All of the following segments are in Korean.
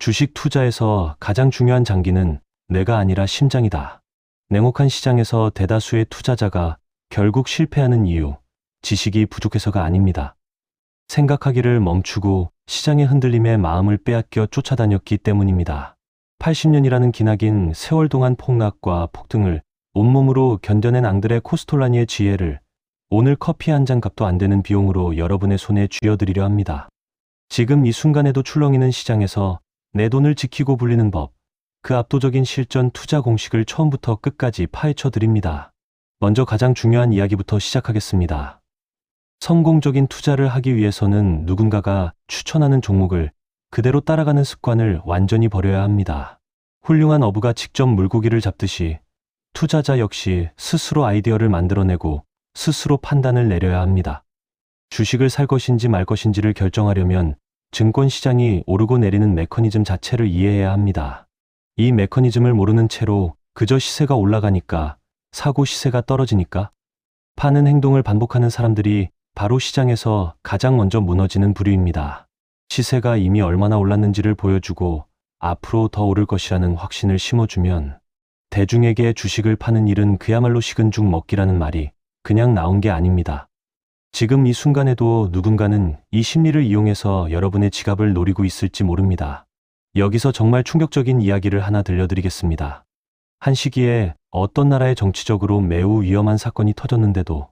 주식 투자에서 가장 중요한 장기는 뇌가 아니라 심장이다. 냉혹한 시장에서 대다수의 투자자가 결국 실패하는 이유, 지식이 부족해서가 아닙니다. 생각하기를 멈추고 시장의 흔들림에 마음을 빼앗겨 쫓아다녔기 때문입니다. 80년이라는 기나긴 세월 동안 폭락과 폭등을 온몸으로 견뎌낸 앙드레 코스톨라니의 지혜를 오늘 커피 한 잔 값도 안 되는 비용으로 여러분의 손에 쥐어드리려 합니다. 지금 이 순간에도 출렁이는 시장에서 내 돈을 지키고 불리는 법, 그 압도적인 실전 투자 공식을 처음부터 끝까지 파헤쳐 드립니다. 먼저 가장 중요한 이야기부터 시작하겠습니다. 성공적인 투자를 하기 위해서는 누군가가 추천하는 종목을 그대로 따라가는 습관을 완전히 버려야 합니다. 훌륭한 어부가 직접 물고기를 잡듯이 투자자 역시 스스로 아이디어를 만들어내고 스스로 판단을 내려야 합니다. 주식을 살 것인지 말 것인지를 결정하려면 증권시장이 오르고 내리는 메커니즘 자체를 이해해야 합니다. 이 메커니즘을 모르는 채로 그저 시세가 올라가니까 사고 시세가 떨어지니까 파는 행동을 반복하는 사람들이 바로 시장에서 가장 먼저 무너지는 부류입니다. 시세가 이미 얼마나 올랐는지를 보여주고 앞으로 더 오를 것이라는 확신을 심어주면 대중에게 주식을 파는 일은 그야말로 식은 죽 먹기라는 말이 그냥 나온 게 아닙니다. 지금 이 순간에도 누군가는 이 심리를 이용해서 여러분의 지갑을 노리고 있을지 모릅니다. 여기서 정말 충격적인 이야기를 하나 들려드리겠습니다. 한 시기에 어떤 나라의 정치적으로 매우 위험한 사건이 터졌는데도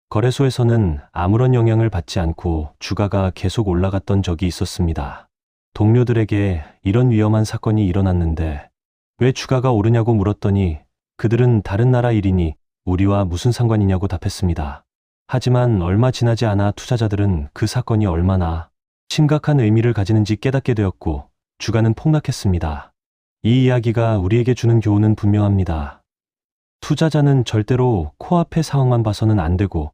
거래소에서는 아무런 영향을 받지 않고 주가가 계속 올라갔던 적이 있었습니다. 동료들에게 이런 위험한 사건이 일어났는데 왜 주가가 오르냐고 물었더니 그들은 다른 나라 일이니 우리와 무슨 상관이냐고 답했습니다. 하지만 얼마 지나지 않아 투자자들은 그 사건이 얼마나 심각한 의미를 가지는지 깨닫게 되었고 주가는 폭락했습니다. 이 이야기가 우리에게 주는 교훈은 분명합니다. 투자자는 절대로 코앞의 상황만 봐서는 안 되고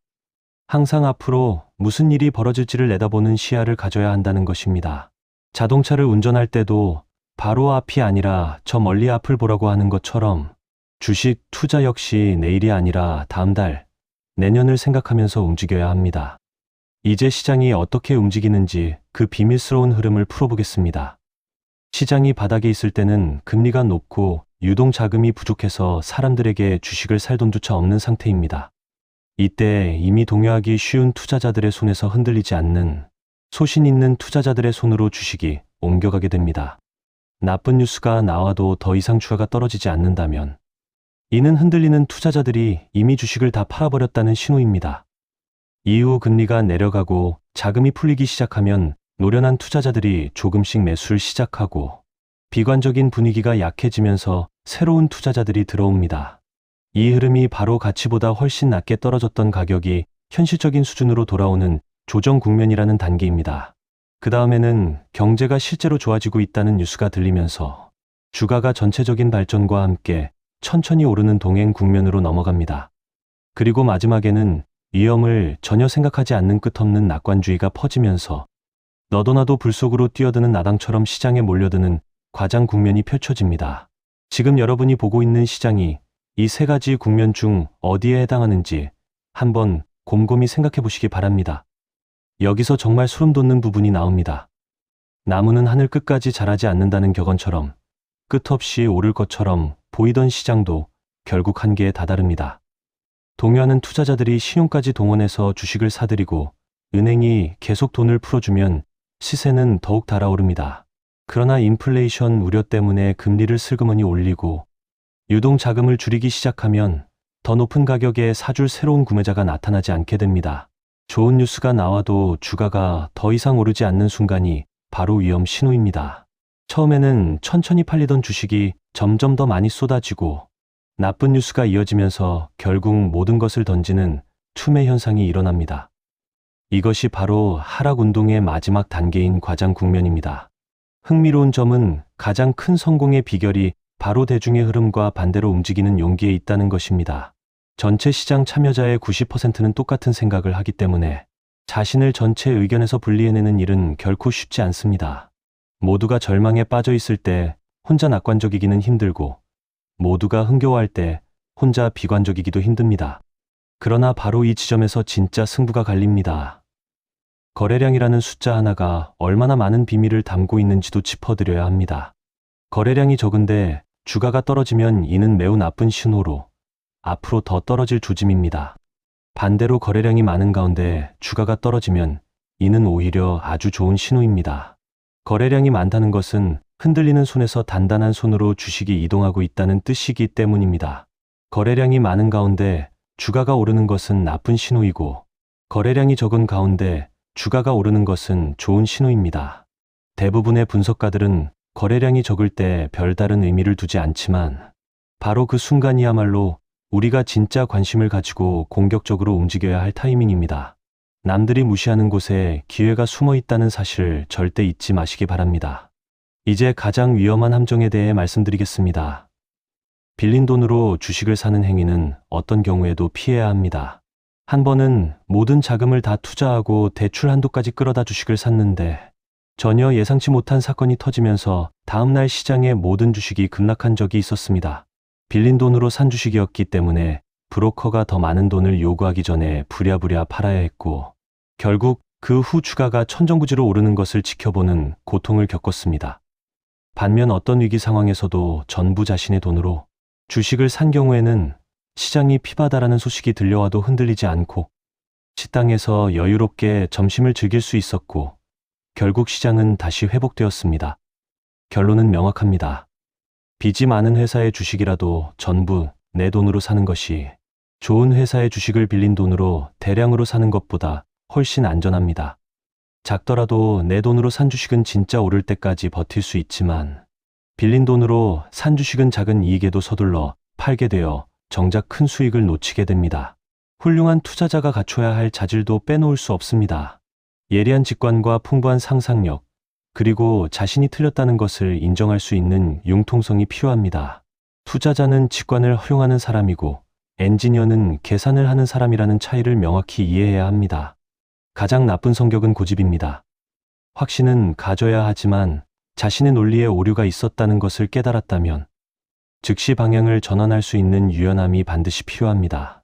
항상 앞으로 무슨 일이 벌어질지를 내다보는 시야를 가져야 한다는 것입니다. 자동차를 운전할 때도 바로 앞이 아니라 저 멀리 앞을 보라고 하는 것처럼 주식 투자 역시 내일이 아니라 다음 달, 내년을 생각하면서 움직여야 합니다. 이제 시장이 어떻게 움직이는지 그 비밀스러운 흐름을 풀어보겠습니다. 시장이 바닥에 있을 때는 금리가 높고 유동 자금이 부족해서 사람들에게 주식을 살 돈조차 없는 상태입니다. 이때 이미 동요하기 쉬운 투자자들의 손에서 흔들리지 않는 소신 있는 투자자들의 손으로 주식이 옮겨가게 됩니다. 나쁜 뉴스가 나와도 더 이상 주가가 떨어지지 않는다면 이는 흔들리는 투자자들이 이미 주식을 다 팔아버렸다는 신호입니다. 이후 금리가 내려가고 자금이 풀리기 시작하면 노련한 투자자들이 조금씩 매수를 시작하고 비관적인 분위기가 약해지면서 새로운 투자자들이 들어옵니다. 이 흐름이 바로 가치보다 훨씬 낮게 떨어졌던 가격이 현실적인 수준으로 돌아오는 조정 국면이라는 단계입니다. 그 다음에는 경제가 실제로 좋아지고 있다는 뉴스가 들리면서 주가가 전체적인 발전과 함께 천천히 오르는 동행 국면으로 넘어갑니다. 그리고 마지막에는 위험을 전혀 생각하지 않는 끝없는 낙관주의가 퍼지면서 너도 나도 불 속으로 뛰어드는 나당처럼 시장에 몰려드는 과장 국면이 펼쳐집니다. 지금 여러분이 보고 있는 시장이 이 세 가지 국면 중 어디에 해당하는지 한번 곰곰이 생각해 보시기 바랍니다. 여기서 정말 소름 돋는 부분이 나옵니다. 나무는 하늘 끝까지 자라지 않는다는 격언처럼 끝없이 오를 것처럼 보이던 시장도 결국 한계에 다다릅니다. 동요하는 투자자들이 신용까지 동원해서 주식을 사들이고 은행이 계속 돈을 풀어주면 시세는 더욱 달아오릅니다. 그러나 인플레이션 우려 때문에 금리를 슬그머니 올리고 유동 자금을 줄이기 시작하면 더 높은 가격에 사줄 새로운 구매자가 나타나지 않게 됩니다. 좋은 뉴스가 나와도 주가가 더 이상 오르지 않는 순간이 바로 위험 신호입니다. 처음에는 천천히 팔리던 주식이 점점 더 많이 쏟아지고 나쁜 뉴스가 이어지면서 결국 모든 것을 던지는 투매 현상이 일어납니다. 이것이 바로 하락 운동의 마지막 단계인 과장 국면입니다. 흥미로운 점은 가장 큰 성공의 비결이 바로 대중의 흐름과 반대로 움직이는 용기에 있다는 것입니다. 전체 시장 참여자의 90%는 똑같은 생각을 하기 때문에 자신을 전체 의견에서 분리해내는 일은 결코 쉽지 않습니다. 모두가 절망에 빠져 있을 때 혼자 낙관적이기는 힘들고 모두가 흥겨워할 때 혼자 비관적이기도 힘듭니다. 그러나 바로 이 지점에서 진짜 승부가 갈립니다. 거래량이라는 숫자 하나가 얼마나 많은 비밀을 담고 있는지도 짚어드려야 합니다. 거래량이 적은데 주가가 떨어지면 이는 매우 나쁜 신호로 앞으로 더 떨어질 조짐입니다. 반대로 거래량이 많은 가운데 주가가 떨어지면 이는 오히려 아주 좋은 신호입니다. 거래량이 많다는 것은 흔들리는 손에서 단단한 손으로 주식이 이동하고 있다는 뜻이기 때문입니다. 거래량이 많은 가운데 주가가 오르는 것은 나쁜 신호이고, 거래량이 적은 가운데 주가가 오르는 것은 좋은 신호입니다. 대부분의 분석가들은 거래량이 적을 때 별다른 의미를 두지 않지만 바로 그 순간이야말로 우리가 진짜 관심을 가지고 공격적으로 움직여야 할 타이밍입니다. 남들이 무시하는 곳에 기회가 숨어 있다는 사실을 절대 잊지 마시기 바랍니다. 이제 가장 위험한 함정에 대해 말씀드리겠습니다. 빌린 돈으로 주식을 사는 행위는 어떤 경우에도 피해야 합니다. 한 번은 모든 자금을 다 투자하고 대출 한도까지 끌어다 주식을 샀는데 전혀 예상치 못한 사건이 터지면서 다음날 시장의 모든 주식이 급락한 적이 있었습니다. 빌린 돈으로 산 주식이었기 때문에 브로커가 더 많은 돈을 요구하기 전에 부랴부랴 팔아야 했고, 결국 그 후 주가가 천정부지로 오르는 것을 지켜보는 고통을 겪었습니다. 반면 어떤 위기 상황에서도 전부 자신의 돈으로 주식을 산 경우에는 시장이 피바다라는 소식이 들려와도 흔들리지 않고 식당에서 여유롭게 점심을 즐길 수 있었고, 결국 시장은 다시 회복되었습니다. 결론은 명확합니다. 빚이 많은 회사의 주식이라도 전부 내 돈으로 사는 것이 좋은 회사의 주식을 빌린 돈으로 대량으로 사는 것보다 훨씬 안전합니다. 작더라도 내 돈으로 산 주식은 진짜 오를 때까지 버틸 수 있지만 빌린 돈으로 산 주식은 작은 이익에도 서둘러 팔게 되어 정작 큰 수익을 놓치게 됩니다. 훌륭한 투자자가 갖춰야 할 자질도 빼놓을 수 없습니다. 예리한 직관과 풍부한 상상력, 그리고 자신이 틀렸다는 것을 인정할 수 있는 융통성이 필요합니다. 투자자는 직관을 활용하는 사람이고 엔지니어는 계산을 하는 사람이라는 차이를 명확히 이해해야 합니다. 가장 나쁜 성격은 고집입니다. 확신은 가져야 하지만 자신의 논리에 오류가 있었다는 것을 깨달았다면 즉시 방향을 전환할 수 있는 유연함이 반드시 필요합니다.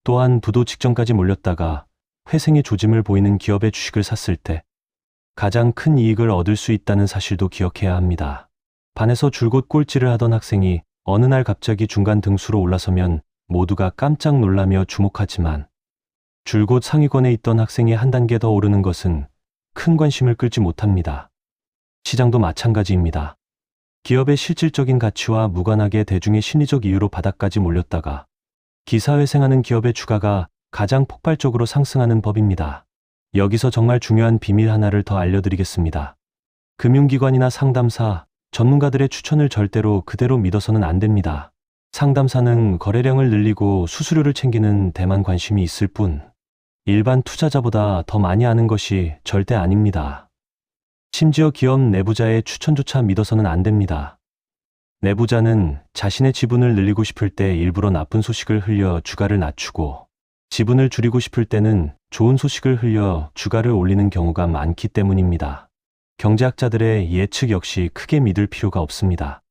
또한 부도 직전까지 몰렸다가 회생의 조짐을 보이는 기업의 주식을 샀을 때 가장 큰 이익을 얻을 수 있다는 사실도 기억해야 합니다. 반에서 줄곧 꼴찌를 하던 학생이 어느 날 갑자기 중간 등수로 올라서면 모두가 깜짝 놀라며 주목하지만 줄곧 상위권에 있던 학생이 한 단계 더 오르는 것은 큰 관심을 끌지 못합니다. 시장도 마찬가지입니다. 기업의 실질적인 가치와 무관하게 대중의 심리적 이유로 바닥까지 몰렸다가 기사회생하는 기업의 주가가 가장 폭발적으로 상승하는 법입니다. 여기서 정말 중요한 비밀 하나를 더 알려드리겠습니다. 금융기관이나 상담사, 전문가들의 추천을 절대로 그대로 믿어서는 안 됩니다. 상담사는 거래량을 늘리고 수수료를 챙기는 데만 관심이 있을 뿐 일반 투자자보다 더 많이 아는 것이 절대 아닙니다. 심지어 기업 내부자의 추천조차 믿어서는 안 됩니다. 내부자는 자신의 지분을 늘리고 싶을 때 일부러 나쁜 소식을 흘려 주가를 낮추고 지분을 줄이고 싶을 때는 좋은 소식을 흘려 주가를 올리는 경우가 많기 때문입니다. 경제학자들의 예측 역시 크게 믿을 필요가 없습니다.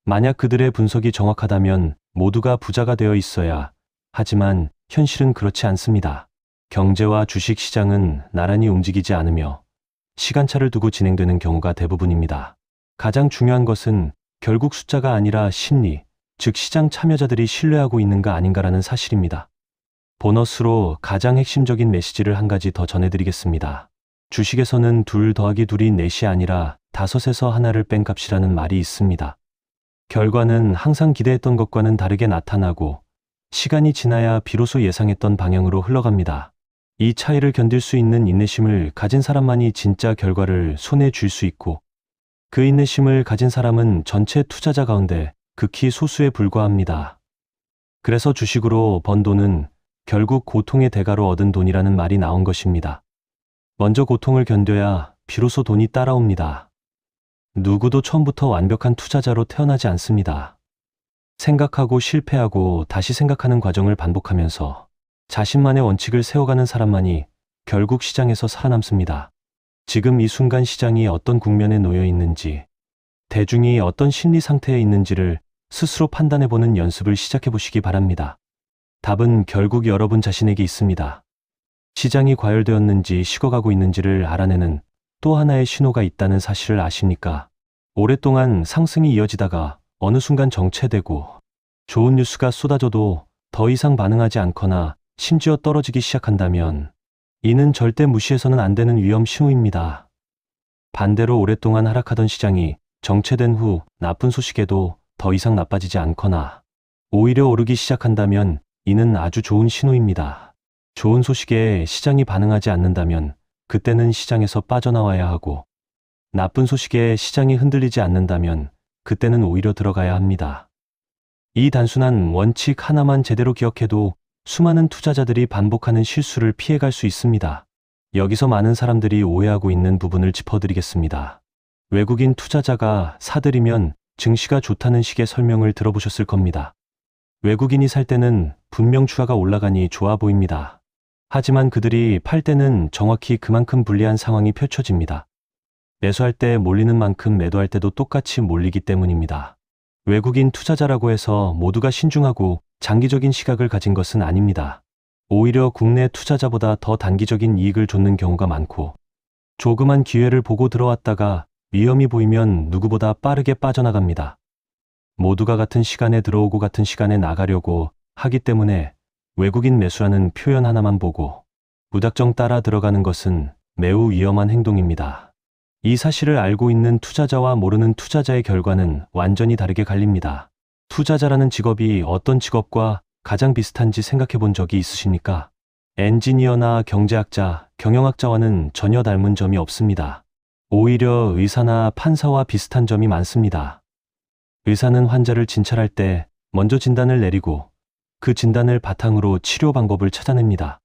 만약 그들의 분석이 정확하다면 모두가 부자가 되어 있어야 하지만 현실은 그렇지 않습니다. 경제와 주식 시장은 나란히 움직이지 않으며 시간차를 두고 진행되는 경우가 대부분입니다. 가장 중요한 것은 결국 숫자가 아니라 심리, 즉 시장 참여자들이 신뢰하고 있는가 아닌가라는 사실입니다. 보너스로 가장 핵심적인 메시지를 한 가지 더 전해드리겠습니다. 주식에서는 2 더하기 2이 4이 아니라 5에서 하나를 뺀 값이라는 말이 있습니다. 결과는 항상 기대했던 것과는 다르게 나타나고 시간이 지나야 비로소 예상했던 방향으로 흘러갑니다. 이 차이를 견딜 수 있는 인내심을 가진 사람만이 진짜 결과를 손에 쥘 수 있고 그 인내심을 가진 사람은 전체 투자자 가운데 극히 소수에 불과합니다. 그래서 주식으로 번 돈은 결국 고통의 대가로 얻은 돈이라는 말이 나온 것입니다. 먼저 고통을 견뎌야 비로소 돈이 따라옵니다. 누구도 처음부터 완벽한 투자자로 태어나지 않습니다. 생각하고 실패하고 다시 생각하는 과정을 반복하면서 자신만의 원칙을 세워가는 사람만이 결국 시장에서 살아남습니다. 지금 이 순간 시장이 어떤 국면에 놓여 있는지, 대중이 어떤 심리 상태에 있는지를 스스로 판단해보는 연습을 시작해보시기 바랍니다. 답은 결국 여러분 자신에게 있습니다. 시장이 과열되었는지 식어가고 있는지를 알아내는 또 하나의 신호가 있다는 사실을 아십니까? 오랫동안 상승이 이어지다가 어느 순간 정체되고 좋은 뉴스가 쏟아져도 더 이상 반응하지 않거나 심지어 떨어지기 시작한다면 이는 절대 무시해서는 안 되는 위험 신호입니다. 반대로 오랫동안 하락하던 시장이 정체된 후 나쁜 소식에도 더 이상 나빠지지 않거나 오히려 오르기 시작한다면 이는 아주 좋은 신호입니다. 좋은 소식에 시장이 반응하지 않는다면 그때는 시장에서 빠져나와야 하고, 나쁜 소식에 시장이 흔들리지 않는다면 그때는 오히려 들어가야 합니다. 이 단순한 원칙 하나만 제대로 기억해도 수많은 투자자들이 반복하는 실수를 피해갈 수 있습니다. 여기서 많은 사람들이 오해하고 있는 부분을 짚어드리겠습니다. 외국인 투자자가 사들이면 증시가 좋다는 식의 설명을 들어보셨을 겁니다. 외국인이 살 때는 분명 주가가 올라가니 좋아 보입니다. 하지만 그들이 팔 때는 정확히 그만큼 불리한 상황이 펼쳐집니다. 매수할 때 몰리는 만큼 매도할 때도 똑같이 몰리기 때문입니다. 외국인 투자자라고 해서 모두가 신중하고 장기적인 시각을 가진 것은 아닙니다. 오히려 국내 투자자보다 더 단기적인 이익을 좇는 경우가 많고, 조그만 기회를 보고 들어왔다가 위험이 보이면 누구보다 빠르게 빠져나갑니다. 모두가 같은 시간에 들어오고 같은 시간에 나가려고 하기 때문에 외국인 매수라는 표현 하나만 보고 무작정 따라 들어가는 것은 매우 위험한 행동입니다. 이 사실을 알고 있는 투자자와 모르는 투자자의 결과는 완전히 다르게 갈립니다. 투자자라는 직업이 어떤 직업과 가장 비슷한지 생각해 본 적이 있으십니까? 엔지니어나 경제학자, 경영학자와는 전혀 닮은 점이 없습니다. 오히려 의사나 판사와 비슷한 점이 많습니다. 의사는 환자를 진찰할 때 먼저 진단을 내리고 그 진단을 바탕으로 치료 방법을 찾아냅니다.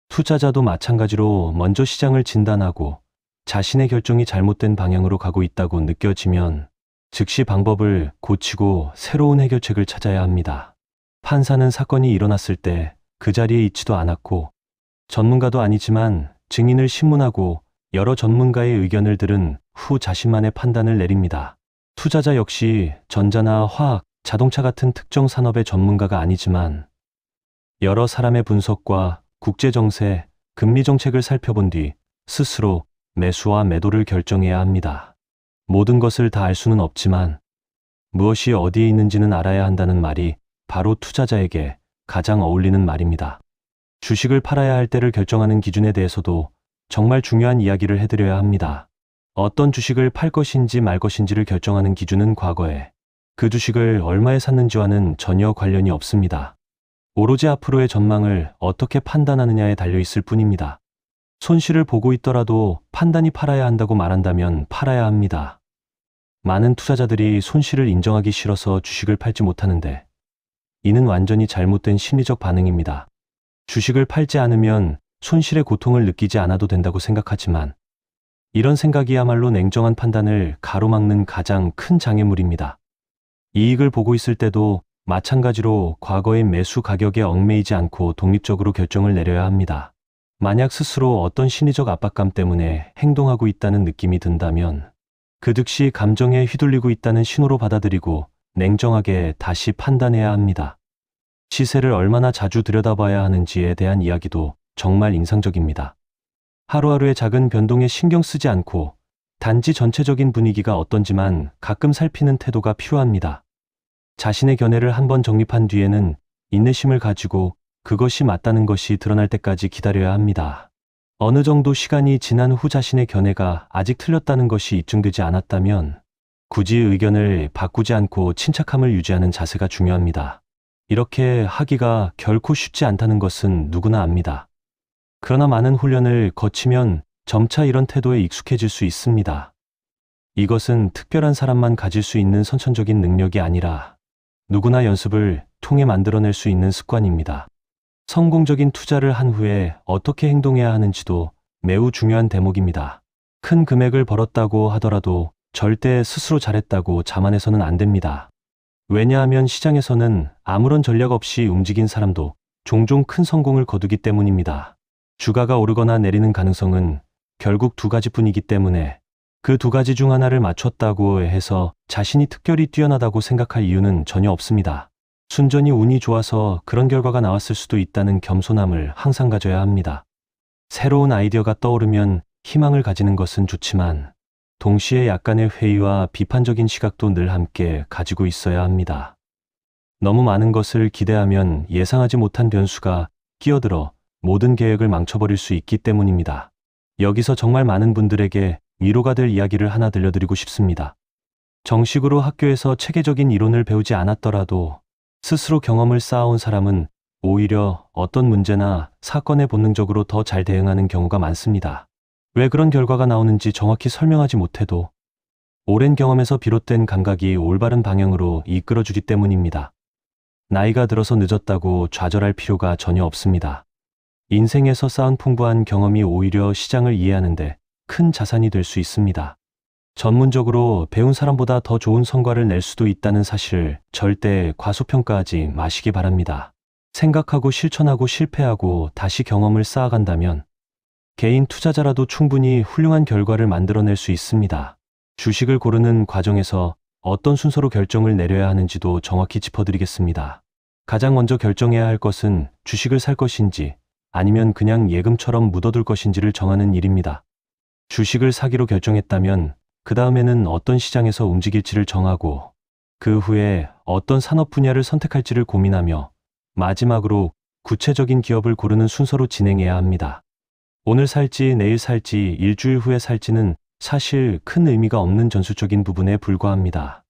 투자자도 마찬가지로 먼저 시장을 진단하고 자신의 결정이 잘못된 방향으로 가고 있다고 느껴지면 즉시 방법을 고치고 새로운 해결책을 찾아야 합니다. 판사는 사건이 일어났을 때 그 자리에 있지도 않았고 전문가도 아니지만 증인을 신문하고 여러 전문가의 의견을 들은 후 자신만의 판단을 내립니다. 투자자 역시 전자나 화학, 자동차 같은 특정 산업의 전문가가 아니지만 여러 사람의 분석과 국제정세, 금리정책을 살펴본 뒤 스스로 매수와 매도를 결정해야 합니다. 모든 것을 다 알 수는 없지만 무엇이 어디에 있는지는 알아야 한다는 말이 바로 투자자에게 가장 어울리는 말입니다. 주식을 팔아야 할 때를 결정하는 기준에 대해서도 정말 중요한 이야기를 해드려야 합니다. 어떤 주식을 팔 것인지 말 것인지를 결정하는 기준은 과거에 그 주식을 얼마에 샀는지와는 전혀 관련이 없습니다. 오로지 앞으로의 전망을 어떻게 판단하느냐에 달려 있을 뿐입니다. 손실을 보고 있더라도 판단이 팔아야 한다고 말한다면 팔아야 합니다. 많은 투자자들이 손실을 인정하기 싫어서 주식을 팔지 못하는데 이는 완전히 잘못된 심리적 반응입니다. 주식을 팔지 않으면 손실의 고통을 느끼지 않아도 된다고 생각하지만 이런 생각이야말로 냉정한 판단을 가로막는 가장 큰 장애물입니다. 이익을 보고 있을 때도 마찬가지로 과거의 매수 가격에 얽매이지 않고 독립적으로 결정을 내려야 합니다. 만약 스스로 어떤 심리적 압박감 때문에 행동하고 있다는 느낌이 든다면 그 즉시 감정에 휘둘리고 있다는 신호로 받아들이고 냉정하게 다시 판단해야 합니다. 시세를 얼마나 자주 들여다봐야 하는지에 대한 이야기도 정말 인상적입니다. 하루하루의 작은 변동에 신경 쓰지 않고 단지 전체적인 분위기가 어떤지만 가끔 살피는 태도가 필요합니다. 자신의 견해를 한번 정립한 뒤에는 인내심을 가지고 그것이 맞다는 것이 드러날 때까지 기다려야 합니다. 어느 정도 시간이 지난 후 자신의 견해가 아직 틀렸다는 것이 입증되지 않았다면 굳이 의견을 바꾸지 않고 침착함을 유지하는 자세가 중요합니다. 이렇게 하기가 결코 쉽지 않다는 것은 누구나 압니다. 그러나 많은 훈련을 거치면 점차 이런 태도에 익숙해질 수 있습니다. 이것은 특별한 사람만 가질 수 있는 선천적인 능력이 아니라 누구나 연습을 통해 만들어낼 수 있는 습관입니다. 성공적인 투자를 한 후에 어떻게 행동해야 하는지도 매우 중요한 대목입니다. 큰 금액을 벌었다고 하더라도 절대 스스로 잘했다고 자만해서는 안 됩니다. 왜냐하면 시장에서는 아무런 전략 없이 움직인 사람도 종종 큰 성공을 거두기 때문입니다. 주가가 오르거나 내리는 가능성은 결국 두 가지뿐이기 때문에 그 두 가지 중 하나를 맞췄다고 해서 자신이 특별히 뛰어나다고 생각할 이유는 전혀 없습니다. 순전히 운이 좋아서 그런 결과가 나왔을 수도 있다는 겸손함을 항상 가져야 합니다. 새로운 아이디어가 떠오르면 희망을 가지는 것은 좋지만 동시에 약간의 회의와 비판적인 시각도 늘 함께 가지고 있어야 합니다. 너무 많은 것을 기대하면 예상하지 못한 변수가 끼어들어 모든 계획을 망쳐버릴 수 있기 때문입니다. 여기서 정말 많은 분들에게 위로가 될 이야기를 하나 들려드리고 싶습니다. 정식으로 학교에서 체계적인 이론을 배우지 않았더라도 스스로 경험을 쌓아온 사람은 오히려 어떤 문제나 사건에 본능적으로 더 잘 대응하는 경우가 많습니다. 왜 그런 결과가 나오는지 정확히 설명하지 못해도 오랜 경험에서 비롯된 감각이 올바른 방향으로 이끌어주기 때문입니다. 나이가 들어서 늦었다고 좌절할 필요가 전혀 없습니다. 인생에서 쌓은 풍부한 경험이 오히려 시장을 이해하는데 큰 자산이 될 수 있습니다. 전문적으로 배운 사람보다 더 좋은 성과를 낼 수도 있다는 사실을 절대 과소평가하지 마시기 바랍니다. 생각하고 실천하고 실패하고 다시 경험을 쌓아간다면 개인 투자자라도 충분히 훌륭한 결과를 만들어낼 수 있습니다. 주식을 고르는 과정에서 어떤 순서로 결정을 내려야 하는지도 정확히 짚어드리겠습니다. 가장 먼저 결정해야 할 것은 주식을 살 것인지 아니면 그냥 예금처럼 묻어둘 것인지를 정하는 일입니다. 주식을 사기로 결정했다면 그 다음에는 어떤 시장에서 움직일지를 정하고 그 후에 어떤 산업 분야를 선택할지를 고민하며 마지막으로 구체적인 기업을 고르는 순서로 진행해야 합니다. 오늘 살지, 내일 살지, 일주일 후에 살지는 사실 큰 의미가 없는 전술적인 부분에 불과합니다.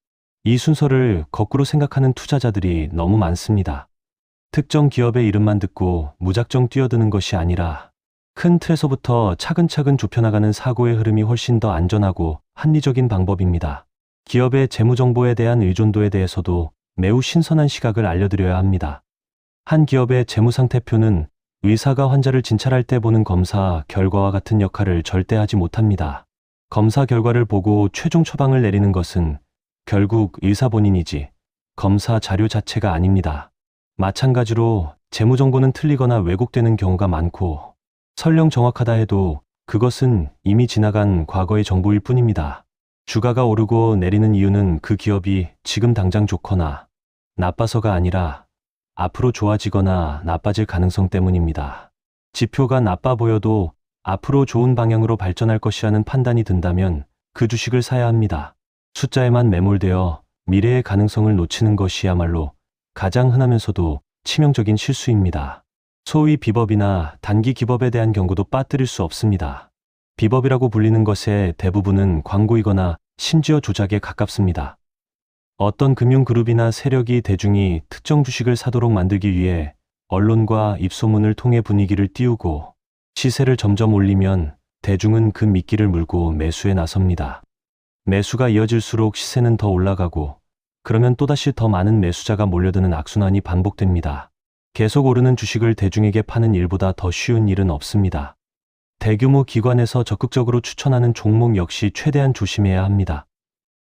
이 순서를 거꾸로 생각하는 투자자들이 너무 많습니다. 특정 기업의 이름만 듣고 무작정 뛰어드는 것이 아니라 큰 틀에서부터 차근차근 좁혀나가는 사고의 흐름이 훨씬 더 안전하고 합리적인 방법입니다. 기업의 재무 정보에 대한 의존도에 대해서도 매우 신선한 시각을 알려드려야 합니다. 한 기업의 재무 상태표는 의사가 환자를 진찰할 때 보는 검사 결과와 같은 역할을 절대 하지 못합니다. 검사 결과를 보고 최종 처방을 내리는 것은 결국 의사 본인이지 검사 자료 자체가 아닙니다. 마찬가지로 재무 정보는 틀리거나 왜곡되는 경우가 많고 설령 정확하다 해도 그것은 이미 지나간 과거의 정보일 뿐입니다. 주가가 오르고 내리는 이유는 그 기업이 지금 당장 좋거나 나빠서가 아니라 앞으로 좋아지거나 나빠질 가능성 때문입니다. 지표가 나빠 보여도 앞으로 좋은 방향으로 발전할 것이라는 판단이 든다면 그 주식을 사야 합니다. 숫자에만 매몰되어 미래의 가능성을 놓치는 것이야말로 가장 흔하면서도 치명적인 실수입니다. 소위 비법이나 단기 기법에 대한 경고도 빠뜨릴 수 없습니다. 비법이라고 불리는 것의 대부분은 광고이거나 심지어 조작에 가깝습니다. 어떤 금융그룹이나 세력이 대중이 특정 주식을 사도록 만들기 위해 언론과 입소문을 통해 분위기를 띄우고 시세를 점점 올리면 대중은 그 미끼를 물고 매수에 나섭니다. 매수가 이어질수록 시세는 더 올라가고 그러면 또다시 더 많은 매수자가 몰려드는 악순환이 반복됩니다. 계속 오르는 주식을 대중에게 파는 일보다 더 쉬운 일은 없습니다. 대규모 기관에서 적극적으로 추천하는 종목 역시 최대한 조심해야 합니다.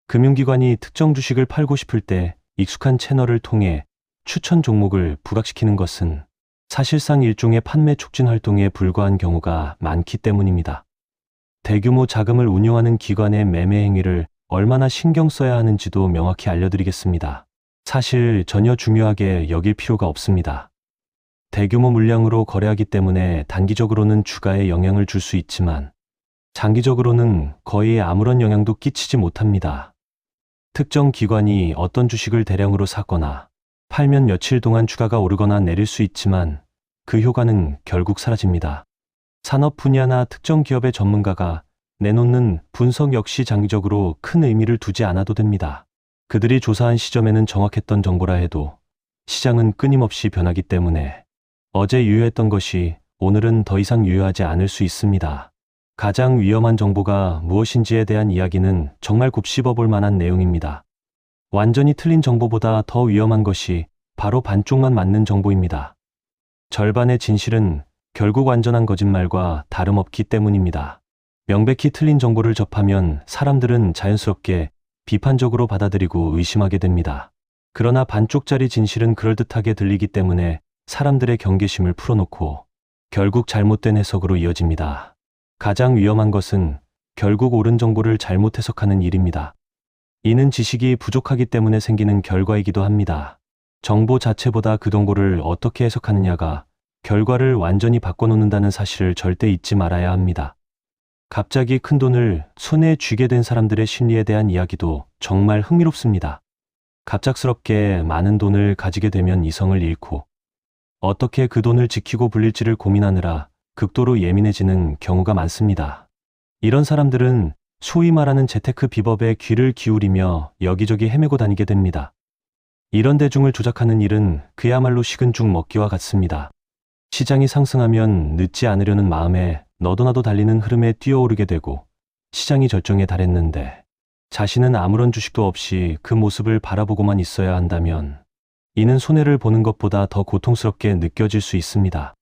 금융기관이 특정 주식을 팔고 싶을 때 익숙한 채널을 통해 추천 종목을 부각시키는 것은 사실상 일종의 판매 촉진 활동에 불과한 경우가 많기 때문입니다. 대규모 자금을 운용하는 기관의 매매 행위를 얼마나 신경 써야 하는지도 명확히 알려드리겠습니다. 사실 전혀 중요하게 여길 필요가 없습니다. 대규모 물량으로 거래하기 때문에 단기적으로는 주가에 영향을 줄 수 있지만 장기적으로는 거의 아무런 영향도 끼치지 못합니다. 특정 기관이 어떤 주식을 대량으로 사거나 팔면 며칠 동안 주가가 오르거나 내릴 수 있지만 그 효과는 결국 사라집니다. 산업 분야나 특정 기업의 전문가가 내놓는 분석 역시 장기적으로 큰 의미를 두지 않아도 됩니다. 그들이 조사한 시점에는 정확했던 정보라 해도 시장은 끊임없이 변하기 때문에 어제 유효했던 것이 오늘은 더 이상 유효하지 않을 수 있습니다. 가장 위험한 정보가 무엇인지에 대한 이야기는 정말 곱씹어 볼 만한 내용입니다. 완전히 틀린 정보보다 더 위험한 것이 바로 반쪽만 맞는 정보입니다. 절반의 진실은 결국 완전한 거짓말과 다름없기 때문입니다. 명백히 틀린 정보를 접하면 사람들은 자연스럽게 비판적으로 받아들이고 의심하게 됩니다. 그러나 반쪽짜리 진실은 그럴듯하게 들리기 때문에 사람들의 경계심을 풀어놓고 결국 잘못된 해석으로 이어집니다. 가장 위험한 것은 결국 옳은 정보를 잘못 해석하는 일입니다. 이는 지식이 부족하기 때문에 생기는 결과이기도 합니다. 정보 자체보다 그 정보를 어떻게 해석하느냐가 결과를 완전히 바꿔놓는다는 사실을 절대 잊지 말아야 합니다. 갑자기 큰 돈을 손에 쥐게 된 사람들의 심리에 대한 이야기도 정말 흥미롭습니다. 갑작스럽게 많은 돈을 가지게 되면 이성을 잃고 어떻게 그 돈을 지키고 불릴지를 고민하느라 극도로 예민해지는 경우가 많습니다. 이런 사람들은 소위 말하는 재테크 비법에 귀를 기울이며 여기저기 헤매고 다니게 됩니다. 이런 대중을 조작하는 일은 그야말로 식은 죽 먹기와 같습니다. 시장이 상승하면 늦지 않으려는 마음에 너도나도 달리는 흐름에 뛰어오르게 되고 시장이 절정에 달했는데 자신은 아무런 주식도 없이 그 모습을 바라보고만 있어야 한다면 이는 손해를 보는 것보다 더 고통스럽게 느껴질 수 있습니다.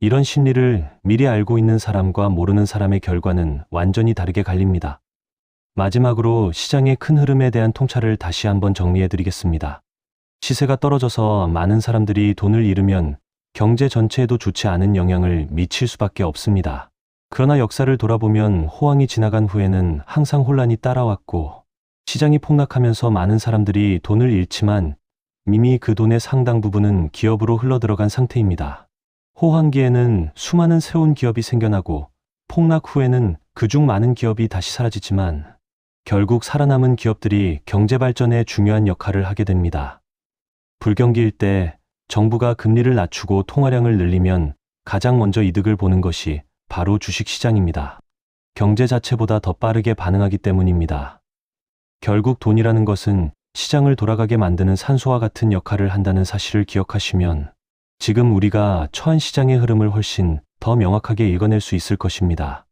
이런 심리를 미리 알고 있는 사람과 모르는 사람의 결과는 완전히 다르게 갈립니다. 마지막으로 시장의 큰 흐름에 대한 통찰을 다시 한번 정리해 드리겠습니다. 시세가 떨어져서 많은 사람들이 돈을 잃으면 경제 전체에도 좋지 않은 영향을 미칠 수밖에 없습니다. 그러나 역사를 돌아보면 호황이 지나간 후에는 항상 혼란이 따라왔고 시장이 폭락하면서 많은 사람들이 돈을 잃지만 이미 그 돈의 상당 부분은 기업으로 흘러들어간 상태입니다. 호황기에는 수많은 새로운 기업이 생겨나고 폭락 후에는 그중 많은 기업이 다시 사라지지만 결국 살아남은 기업들이 경제 발전에 중요한 역할을 하게 됩니다. 불경기일 때 정부가 금리를 낮추고 통화량을 늘리면 가장 먼저 이득을 보는 것이 바로 주식시장입니다. 경제 자체보다 더 빠르게 반응하기 때문입니다. 결국 돈이라는 것은 시장을 돌아가게 만드는 산소와 같은 역할을 한다는 사실을 기억하시면 지금 우리가 처한 시장의 흐름을 훨씬 더 명확하게 읽어낼 수 있을 것입니다.